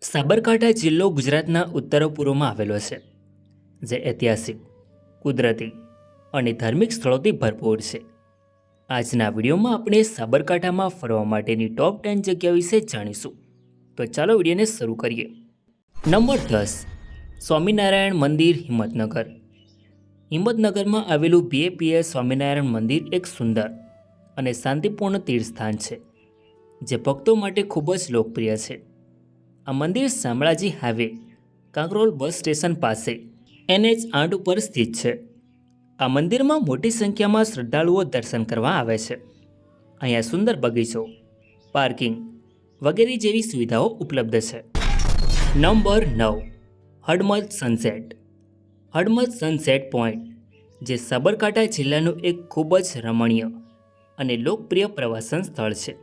સાબરકાંઠા જિલ્લો ગુજરાતના ઉત્તર પૂર્વમાં આવેલો છે, જે ઐતિહાસિક, કુદરતી અને ધાર્મિક સ્થળોથી ભરપૂર છે. આજના વિડીયોમાં આપણે સાબરકાંઠામાં ફરવા માટેની ટોપ 10 જગ્યા વિશે જાણીશું. તો ચાલો વિડીયોને શરૂ કરીએ. નંબર 10. સ્વામિનારાયણ મંદિર, હિંમતનગર. હિંમતનગરમાં આવેલું BAPS સ્વામિનારાયણ મંદિર એક સુંદર અને શાંતિપૂર્ણ તીર્થસ્થાન છે, જે ભક્તો માટે ખૂબ જ લોકપ્રિય છે. આ મંદિર શામળાજી હાઈવે, કાંકરોલ બસ સ્ટેશન પાસે NH8 ઉપર સ્થિત છે. આ મંદિરમાં મોટી સંખ્યામાં શ્રદ્ધાળુઓ દર્શન કરવા આવે છે. અહીંયા સુંદર બગીચો, પાર્કિંગ વગેરે જેવી સુવિધાઓ ઉપલબ્ધ છે. નંબર 9. હડમદ સનસેટ. હડમદ સનસેટ પોઈન્ટ, જે સાબરકાંઠા જિલ્લાનું એક ખૂબ જ રમણીય અને લોકપ્રિય પ્રવાસન સ્થળ છે,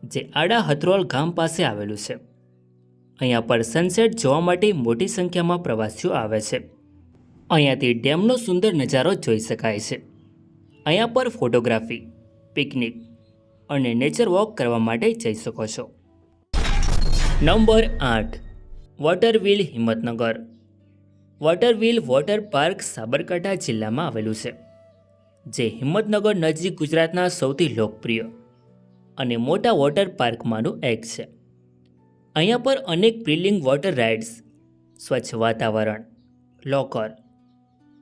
જે આડા હથરોલ ગામ પાસે આવેલું છે. અહીંયા પર સનસેટ જોવા માટે મોટી સંખ્યામાં પ્રવાસીઓ આવે છે. અહીંયાથી ડેમનો સુંદર નજારો જોઈ શકાય છે. અહીંયા પર ફોટોગ્રાફી, પિકનિક અને નેચર વોક કરવા માટે જઈ શકો છો. Number 8. Waterwheel, Himmatnagar. Waterwheel water park Sabarkantha જિલ્લામાં આવેલું છે, જે હિંમતનગર નજીક ગુજરાતના સૌથી લોકપ્રિય અને મોટા વોટર પાર્કમાંનું એક છે. અહીંયા પર અનેક થ્રિલિંગ વોટર રાઇડ્સ, સ્વચ્છ વાતાવરણ, લોકર,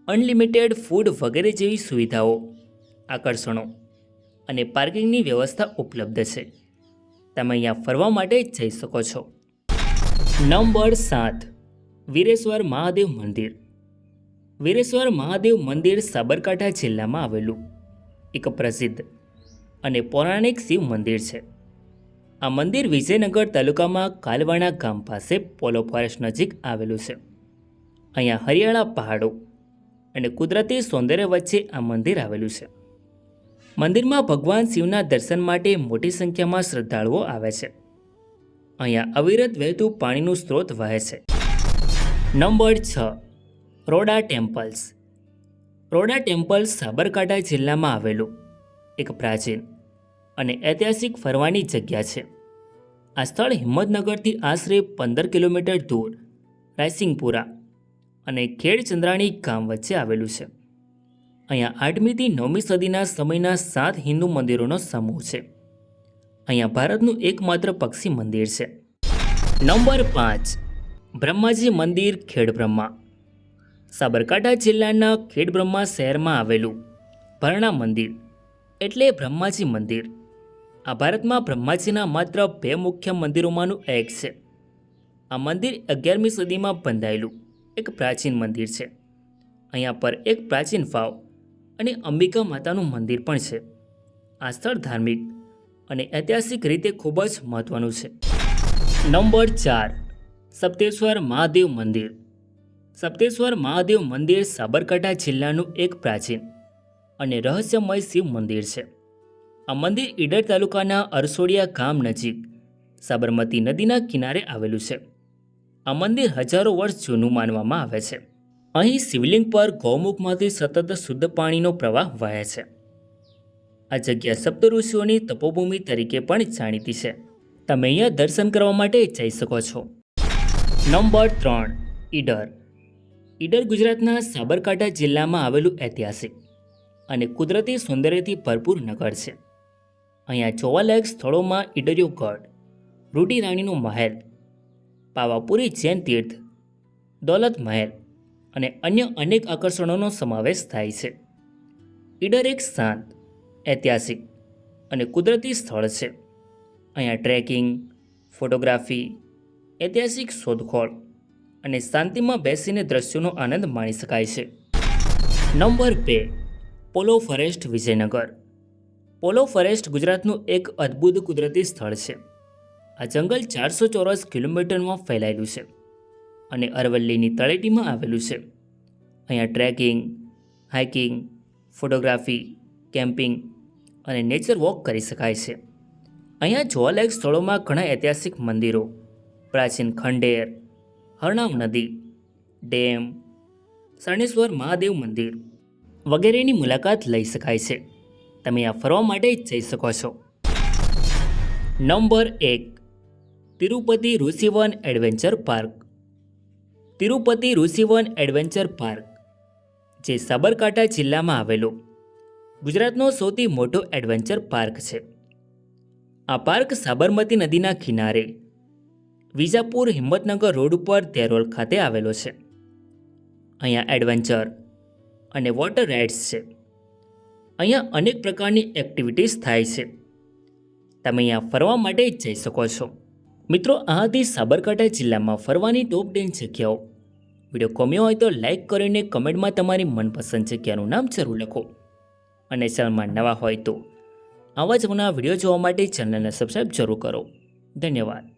અનલિમિટેડ ફૂડ વગેરે જેવી સુવિધાઓ, આકર્ષણો અને પાર્કિંગની વ્યવસ્થા ઉપલબ્ધ છે. તમે અહીંયા ફરવા માટે જઈ શકો છો. નંબર 7. વીરેશ્વર મહાદેવ મંદિર. વીરેશ્વર મહાદેવ મંદિર સાબરકાંઠા જિલ્લામાં આવેલું એક પ્રસિદ્ધ અને પૌરાણિક શિવ મંદિર છે. આ મંદિર વિજયનગર તાલુકામાં કાલવાણા ગામ પાસે પોલો ફોરેસ્ટ નજીક આવેલું છે. અહીંયા હરિયાળા પહાડો અને કુદરતી સૌંદર્ય વચ્ચે આ મંદિર આવેલું છે. મંદિરમાં ભગવાન શિવના દર્શન માટે મોટી સંખ્યામાં શ્રદ્ધાળુઓ આવે છે. અહીંયા અવિરત વહેતું પાણીનું સ્ત્રોત વહે છે. નંબર 6. રોડા ટેમ્પલ્સ. રોડા ટેમ્પલ્સ સાબરકાંઠા જિલ્લામાં આવેલું એક પ્રાચીન અને ઐતિહાસિક ફરવાની જગ્યા છે. આ સ્થળ હિંમતનગરથી આશરે 15 કિલોમીટર દૂર રાયસિંગપુરા અને ખેડચંદ્રાણી ગામ વચ્ચે આવેલું છે. અહીંયા 8મી થી 9મી સદીના સમયના 7 હિન્દુ મંદિરોનો સમૂહ છે. અહીંયા ભારતનું એકમાત્ર પક્ષી મંદિર છે. નંબર 5. બ્રહ્માજી મંદિર, ખેડબ્રહ્મા. સાબરકાંઠા જિલ્લાના ખેડબ્રહ્મા શહેરમાં આવેલું ભરણા મંદિર એટલે બ્રહ્માજી મંદિર. આ ભારતમાં બ્રહ્માજીના માત્ર 2 મુખ્ય મંદિરોમાંનું એક છે. આ મંદિર 11મી સદીમાં બંધાયેલું એક પ્રાચીન મંદિર છે. અહીંયા પર એક પ્રાચીન વાવ અને અંબિકા માતાનું મંદિર પણ છે. આ સ્થળ ધાર્મિક અને ઐતિહાસિક રીતે ખૂબ જ મહત્વનું છે. નંબર 4. સપ્તેશ્વર મહાદેવ મંદિર. સપ્તેશ્વર મહાદેવ મંદિર સાબરકાંઠા જિલ્લાનું એક પ્રાચીન અને રહસ્યમય શિવ મંદિર છે. આ મંદિર ઈડર તાલુકાના અરસોડિયા ગામ નજીક સાબરમતી નદીના કિનારે આવેલું છે. આ મંદિર હજારો વર્ષ જૂનું માનવામાં આવે છે. અહીં શિવલિંગ પર ગૌમુખમાંથી સતત શુદ્ધ પાણીનો પ્રવાહ વહે છે. આ જગ્યા સપ્તઋષિઓની તપોભૂમિ તરીકે પણ જાણીતી છે. તમે અહીંયા દર્શન કરવા માટે જઈ શકો છો. નંબર 3. ઈડર. ઈડર ગુજરાતના સાબરકાંઠા જિલ્લામાં આવેલું ઐતિહાસિક અને કુદરતી સૌંદર્યથી ભરપૂર નગર છે. અહીંયા જોવાલાયક સ્થળોમાં ઈડરિયો ગઢ, રૂડી રાણીનો મહેલ, પાવાપુરી જૈન તીર્થ, દૌલત મહેલ અને અન્ય અનેક આકર્ષણોનો સમાવેશ થાય છે. ઈડર એક શાંત, ઐતિહાસિક અને કુદરતી સ્થળ છે. અહીંયા ટ્રેકિંગ, ફોટોગ્રાફી, ઐતિહાસિક શોધખોળ અને શાંતિમાં બેસીને દ્રશ્યોનો આનંદ માણી શકાય છે. નંબર 2. પોલો ફોરેસ્ટ, વિજયનગર. પોલો ફોરેસ્ટ ગુજરાતનું એક અદ્ભુત કુદરતી સ્થળ છે. આ જંગલ 400 ચોરસ કિલોમીટરમાં ફેલાયેલું છે અને અરવલ્લીની તળેટીમાં આવેલું છે. અહીંયા ટ્રેકિંગ, હાઇકિંગ, ફોટોગ્રાફી, કેમ્પિંગ અને નેચર વોક કરી શકાય છે. અહીંયા જોવાલાયક સ્થળોમાં ઘણા ઐતિહાસિક મંદિરો, પ્રાચીન ખંડેર, હરનાવ નદી, ડેમ, શરણેશ્વર મહાદેવ મંદિર વગેરેની મુલાકાત લઈ શકાય છે. તમે આ ફરવા માટે જઈ શકો છો. Number 1. Tirupati Rishivan adventure park. Tirupati Rishivan adventure park, જે સાબરકાંઠા જિલ્લામાં આવેલું ગુજરાતનો સૌથી મોટો એડવેન્ચર પાર્ક છે. આ પાર્ક સાબરમતી નદીના કિનારે વિજાપુર હિંમતનગર રોડ ઉપર ધેરોલ ખાતે આવેલો છે. અહીંયા એડવેન્ચર અને વોટર રાઇડ્સ છે. અહીંયા અનેક પ્રકારની એક્ટિવિટીઝ થાય છે. તમે અહીંયા ફરવા માટે જઈ શકો છો. મિત્રો, આ હતી સાબરકાંઠા જિલ્લામાં ફરવાની ટોપ 10 જગ્યાઓ. વિડીયો ગમ્યો હોય તો લાઇક કરીને કમેન્ટમાં તમારી મનપસંદ જગ્યાનું નામ જરૂર લખો. અને ચેનલમાં નવા હોય તો આવા જ નવા વિડીયો જોવા માટે ચેનલને સબસ્ક્રાઈબ જરૂર કરો. ધન્યવાદ.